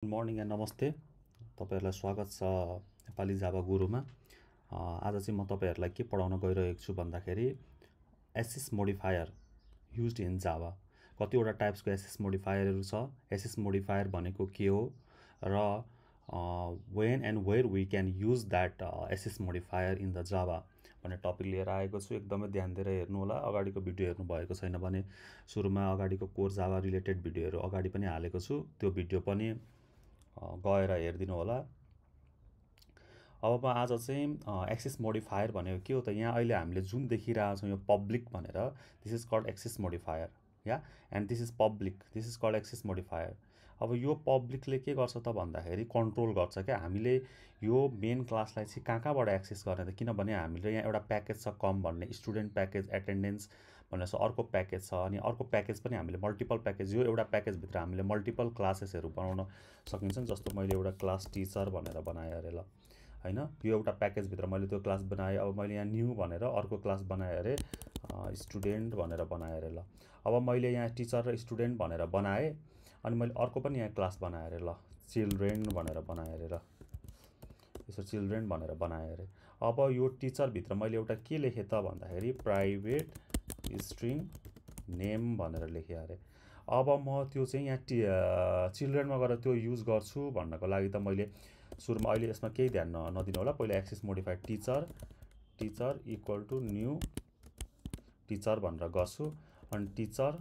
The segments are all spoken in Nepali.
गुड मर्निङ एन्ड नमस्ते। तपाईँहरूलाई स्वागत छ नेपाली जाभा गुरुमा। आज चाहिँ म तपाईँहरूलाई के पढाउन गइरहेको छु भन्दाखेरि एसएस मोडिफायर युज्ड इन जाभा। कतिवटा टाइप्सको एसएस मोडिफायरहरू छ। एसएस मोडिफायर भनेको के हो र when and where we can use that access modifier in the Java भन्ने टपिक लिएर आएको छु। एकदमै ध्यान दिएर हेर्नु होला। अगाडिको भिडियो हेर्नु भएको छैन भने सुरुमा अगाडिको कोर जाभा रिलेटेड भिडियोहरू अगाडि पनि हालेको छु, त्यो भिडियो पनि गएर हेरिदिनु होला। अब म आज चाहिँ एक्सेस मोडिफायर भनेको के हो त, यहाँ अहिले हामीले जुन देखिरहेको छौँ यो पब्लिक भनेर, this is called access modifier या and this is public, this is called access modifier. अब यो पब्लिकले के गर्छ त भन्दाखेरि कन्ट्रोल गर्छ क्या हामीले यो मेन क्लासलाई चाहिँ कहाँबाट एक्सेस गर्ने त, किनभने हामीले यहाँ एउटा प्याकेज छ कम भन्ने, स्टुडेन्ट प्याकेज, एटेन्डेन्स भनेर चाहिँ अर्को प्याकेज छ, अनि अर्को प्याकेज पनि हामीले मल्टिपल प्याकेज, यो एउटा प्याकेजभित्र हामीले मल्टिपल क्लासेसहरू बनाउन सकिन्छ। जस्तो मैले एउटा क्लास टिचर भनेर बनाएँ अरे ल, होइन, यो एउटा प्याकेजभित्र मैले त्यो क्लास बनाएँ। अब मैले यहाँ न्यू भनेर अर्को क्लास बनाएँ अरे, स्टुडेन्ट भनेर बनाएँ अरे ल। अब मैले यहाँ टिचर र स्टुडेन्ट भनेर बनाएँ, अनि मैले अर्को पनि यहाँ क्लास बनाएँ अरे ल, चिल्ड्रेन भनेर बनाएँ अरे ल, यसो चिल्ड्रेन भनेर बनाएँ अरे। अब यो टिचरभित्र मैले एउटा के लेखेँ त भन्दाखेरि प्राइभेट स्ट्रिङ नेम भनेर लेखेँ अरे। अब म त्यो चाहिँ यहाँ चिल्ड्रेनमा गएर त्यो युज गर्छु भन्नको लागि त मैले सुरुमा, अहिले यसमा केही ध्यान नदिनु होला, पहिला access modifier teacher equal to new teacher भनेर गर्छु। अनि teacher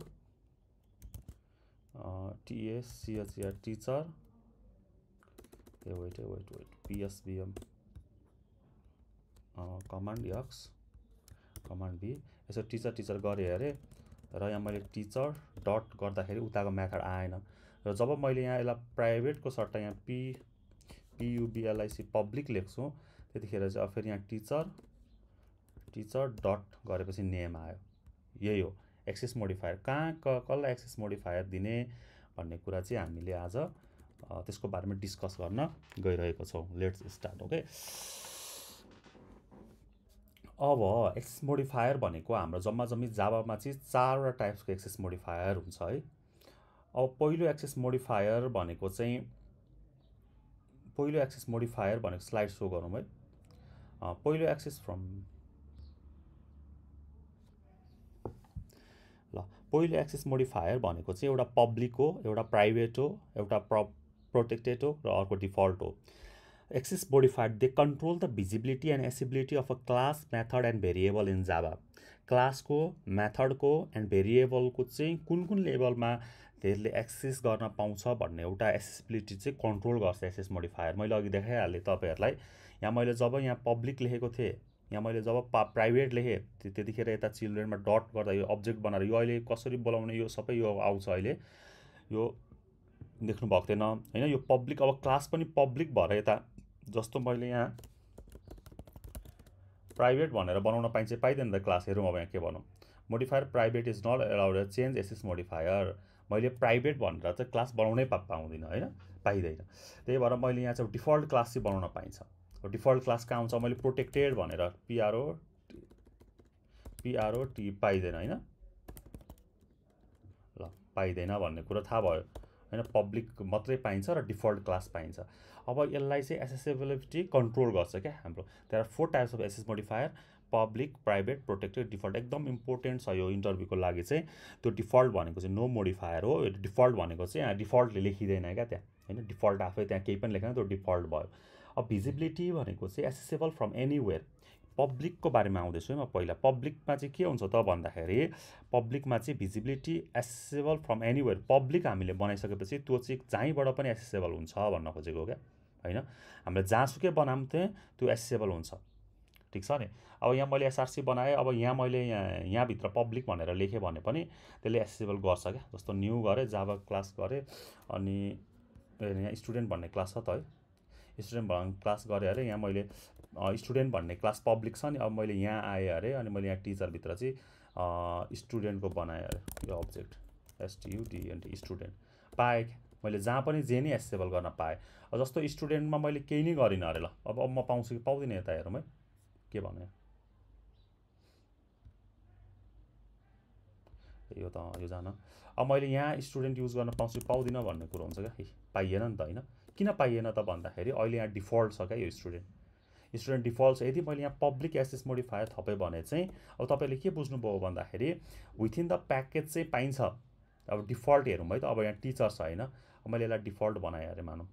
TSCHR teacher wait PSBM command X command B, यसो टिचर गरेँ अरे। र यहाँ मैले टिचर डट गर्दाखेरि उताको मेथड आएन, र जब मैले यहाँ यसलाई प्राइभेटको सट्टा यहाँ पियुबिएलआइसी पब्लिक लेख्छु त्यतिखेर चाहिँ अब फेरि यहाँ टिचर डट गरेपछि नेम आयो। यही हो एक्सेस मोडिफायर। कहाँ कसलाई एक्सेस मोडिफायर दिने भन्ने कुरा चाहिँ हामीले आज त्यसको बारेमा डिस्कस गर्न गइरहेको छौँ। Let's start. ओके, अब एक्सेस मोडिफायर भनेको हाम्रो जम्मी जाभामा चाहिँ चारवटा टाइप्सको एक्सेस मोडिफायर हुन्छ है। अब पहिलो एक्सेस मोडिफायर भनेको स्लाइड सो गरौँ है। पहिलो एक्सेस पहिलो एक्सेस मोडिफायर भनेको चाहिँ एउटा पब्लिक हो, एउटा प्राइभेट हो, एउटा प्रोटेक्टेड हो, र अर्को डिफल्ट हो। Access modifier they control the visibility and accessibility of a class, method and variable in Java. क्लासको, मेथडको एन्ड भेरिएबलको चाहिँ कुन लेभलमा त्यसले एक्सेस गर्न पाउँछ भन्ने एउटा एसेसिबिलिटी चाहिँ कन्ट्रोल गर्छ एक्सेस मोडिफायर। मैले अघि देखाइहालेँ तपाईँहरूलाई। यहाँ मैले जब यहाँ पब्लिक लेखेको थिएँ, यहाँ मैले जब प्राइभेट लेखेँ त्यतिखेर यता चिल्ड्रेनमा डट गर्दा यो अब्जेक्ट बनाएर यो अहिले कसरी बोलाउने यो सबै यो आउँछ। अहिले यो देख्नु भएको थिएन होइन, यो पब्लिक। अब क्लास पनि पब्लिक भएर यता जस्तो मैले यहाँ प्राइभेट भनेर बनाउन पाइन्छ, पाइँदैन त क्लास। हेरौँ अब यहाँ के भनौँ, modifier private is not allowed change access modifier. मैले प्राइभेट भनेर चाहिँ क्लास बनाउनै पाउँदिनँ होइन, पाइँदैन। त्यही भएर मैले यहाँ चाहिँ डिफल्ट क्लास चाहिँ बनाउन पाइन्छ। डिफल्ट क्लास कहाँ आउँछ, मैले प्रोटेक्टेड भनेर पिआरओटी पाइँदैन होइन, ल पाइँदैन भन्ने कुरा थाहा भयो होइन। पब्लिक मात्रै पाइन्छ र डिफल्ट क्लास पाइन्छ। अब यसलाई चाहिँ एसेसिबिलिटी कन्ट्रोल गर्छ क्या हाम्रो। There are 4 types of access modifier, public, private, protected, default. एकदम इम्पोर्टेन्ट छ यो इन्टरभ्यूको लागि चाहिँ। त्यो डिफल्ट भनेको चाहिँ नो मोडिफायर हो। डिफल्ट भनेको चाहिँ यहाँ डिफल्टले लेखिँदैन क्या त्यहाँ होइन, डिफल्ट आफै त्यहाँ केही पनि लेखेन, त्यो डिफल्ट भयो। अब भिजिबिलिटी भनेको चाहिँ एसेसेबल फ्रम एनीवेयर। पब्लिकको बारेमा आउँदैछु है म पहिला। पब्लिकमा चाहिँ के हुन्छ त भन्दाखेरि, पब्लिकमा चाहिँ visibility accessible from anywhere. Public हामीले बनाइसकेपछि त्यो चाहिँ जहीँबाट पनि एसेसेबल हुन्छ भन्न खोजेको क्या होइन। हामीले जहाँसुकै बनाउँथेँ त्यो एसेसेबल हुन्छ, ठिक छ नि। अब यहाँ मैले एसआरसी बनाएँ, अब यहाँ मैले यहाँभित्र पब्लिक भनेर लेखेँ भने पनि त्यसले एसेसेबल गर्छ क्या। जस्तो न्यू गरेँ, जाभा क्लास गरेँ, अनि यहाँ स्टुडेन्ट भन्ने क्लास छ त है, स्टुडेन्ट भन्ने क्लास गरेँ अरे। यहाँ मैले स्टुडेन्ट भन्ने क्लास पब्लिक छ नि। अब मैले यहाँ आएँ अरे, अनि मैले यहाँ टिचरभित्र चाहिँ स्टुडेन्टको बनाएँ अरे, यो अब्जेक्ट एसटियुडिएनटी स्टुडेन्ट पाएँ। मैले जहाँ पनि जे नै एसेबल गर्न पाएँ। जस्तो स्टुडेन्टमा मैले केही नै गरिनँ अरे ल। अब म पाउँछु कि पाउँदिनँ, यता हेरौँ है के भन्यो। यो त यो जान अब मैले यहाँ स्टुडेन्ट युज गर्न पाउँछु पाउँदिनँ भन्ने कुरो हुन्छ क्या पाइएन नि त होइन किन पाइएन त भन्दाखेरि अहिले यहाँ डिफल्ट छ क्या यो स्टुडेन्ट डिफल्ट छ यदि मैले यहाँ पब्लिक एसेस मोडिफायर थपेँ भने चाहिँ अब तपाईँले के बुझ्नुभयो भन्दाखेरि विथिन द प्याकेज चाहिँ पाइन्छ अब डिफल्ट हेरौँ है त अब यहाँ टिचर छ होइन अब मैले यसलाई डिफल्ट बनाएँ अरे मानौँ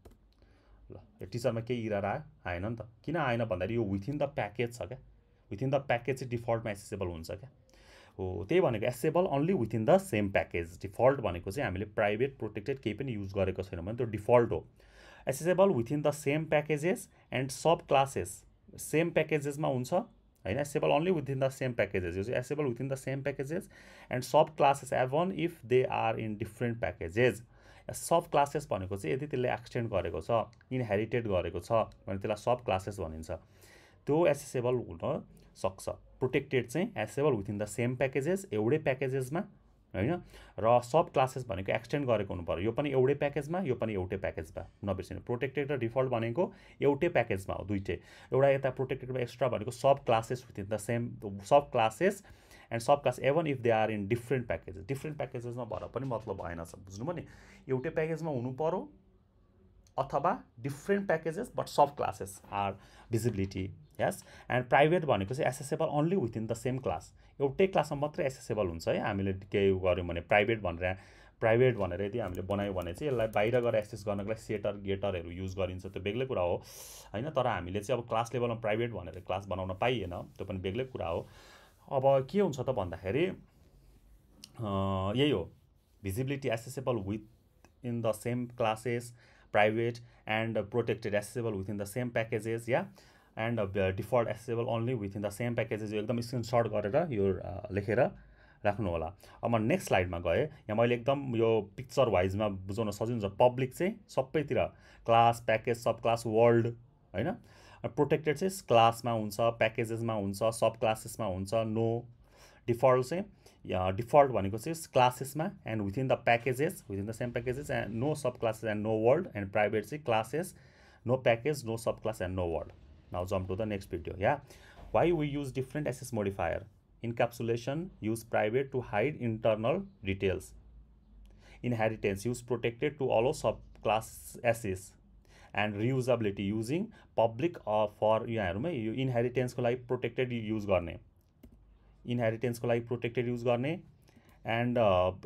ल यो टिचरमा केही इरर आएन नि त किन आएन भन्दाखेरि यो विथिन द प्याकेज छ क्या विथिन द प्याकेज चाहिँ डिफल्टमा एसेसेबल हुन्छ क्या हो त्यही भनेको accessible only within the same package default भनेको चाहिँ हामीले प्राइभेट प्रोटेक्टेड केही पनि युज गरेको छैनौँ भने त्यो डिफल्ट हो accessible within the same packages and subclasses same प्याकेजेसमा हुन्छ होइन accessible only within the same packages यो चाहिँ accessible within the same packages and subclasses even if they are in different packages subclasses भनेको चाहिँ यदि त्यसले एक्सटेन्ड गरेको छ इनहेरिटेड गरेको छ भने त्यसलाई सब क्लासेस भनिन्छ त्यो एसेसेबल हुन सक्छ प्रोटेक्टेड चाहिँ accessible within the same packages एउटै प्याकेजेसमा होइन र सब क्लासेस भनेको एक्सटेन्ड गरेको हुनु पऱ्यो यो पनि एउटै प्याकेजमा यो पनि एउटै प्याकेजमा नबिर्सिनु प्रोटेक्टेड र डिफल्ट भनेको एउटै प्याकेजमा हो दुइटै एउटा यता प्रोटेक्टेडमा एक्स्ट्रा भनेको subclasses within the same subclasses and subclass even if they are in different प्याकेजेसमा भएर पनि मतलब भएन छ बुझ्नुभयो नि एउटै प्याकेजमा हुनु पऱ्यो अथवा different packages but subclasses are visibility yes and private भनेको चाहिँ accessible only within the same class एउटै क्लासमा मात्रै एसेसेबल हुन्छ है हामीले केही गऱ्यौँ भने प्राइभेट भनेर यदि हामीले बनायौँ भने चाहिँ यसलाई बाहिर गएर एक्सेस गर्नको लागि सेटर गेटरहरू युज गरिन्छ त्यो बेग्लै कुरा हो होइन तर हामीले चाहिँ अब क्लास लेभलमा प्राइभेट भनेर क्लास बनाउन पाइएन त्यो पनि बेग्लै कुरा हो अब के हुन्छ त भन्दाखेरि यही हो visibility accessible with in the same classes private and protected accessible within the same packages yeah and default accessible only within the same packages यो एकदम स्क्रिनसट गरेर यो लेखेर राख्नु होला अब म नेक्स्ट स्लाइडमा गएँ यहाँ मैले एकदम यो पिक्चर वाइजमा बुझाउन सजिलो हुन्छ पब्लिक चाहिँ सबैतिर क्लास प्याकेज सब क्लास वर्ल्ड होइन प्रोटेक्टेड चाहिँ क्लासमा हुन्छ प्याकेजेसमा हुन्छ सब क्लासेसमा हुन्छ नो डिफल्ट चाहिँ डिफल्ट भनेको चाहिँ क्लासेसमा and within the packages within the same packages and no subclasses and no world and private चाहिँ classes no package no subclass and no world now jump to the next video या why we use different access modifier encapsulation use private to hide internal details inheritance use protected to allow subclass access and reusability using public for यहाँहरुमा यो inheritance को लागि protected use गर्ने inheritance को लागि protected use गर्ने and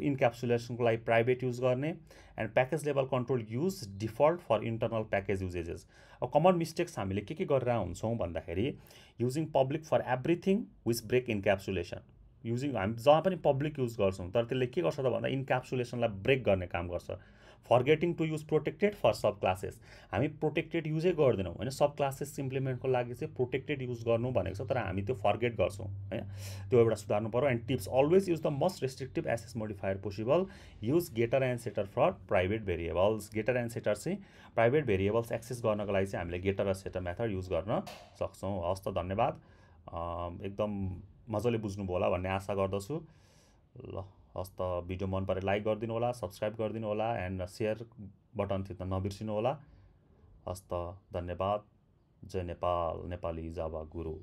encapsulation को लागि private use गर्ने and package level control use default for internal package usages अब common mistakes हामीले के गरेर हुन्छौं भन्दाखेरि using public for everything which break encapsulation using हामी जहाँ पनि public use गर्छौं तर त्यसले के गर्छ त भन्दा encapsulation लाई break गर्ने काम गर्छ forgetting to use protected for sub classes हामी protected use गर्दैनौं हैन सब क्लासेस इम्प्लिमेन्ट को लागि चाहिँ protected use गर्नु भनेको छ तर हामी त्यो forget गर्छौं हैन त्यो एउटा सुधार्नु पर्यो and tips always use the most restrictive access modifier possible use getter and setter for private variables getter and setter चाहिँ private variables access गर्नको लागि चाहिँ हामीले getter र setter मेथड युज गर्न सक्छौं हस् त धन्यवाद एकदम मजाले बुझ्नुभयो होला भन्ने आशा गर्दछु ल हस् त भिडियो मन परे लाइक गरिदिनु होला सब्स्क्राइब गरिदिनु होला एन्ड शेयर बटन थिच्न नबिर्सिनु होला हस् त धन्यवाद जय नेपाल नेपाली जावा गुरु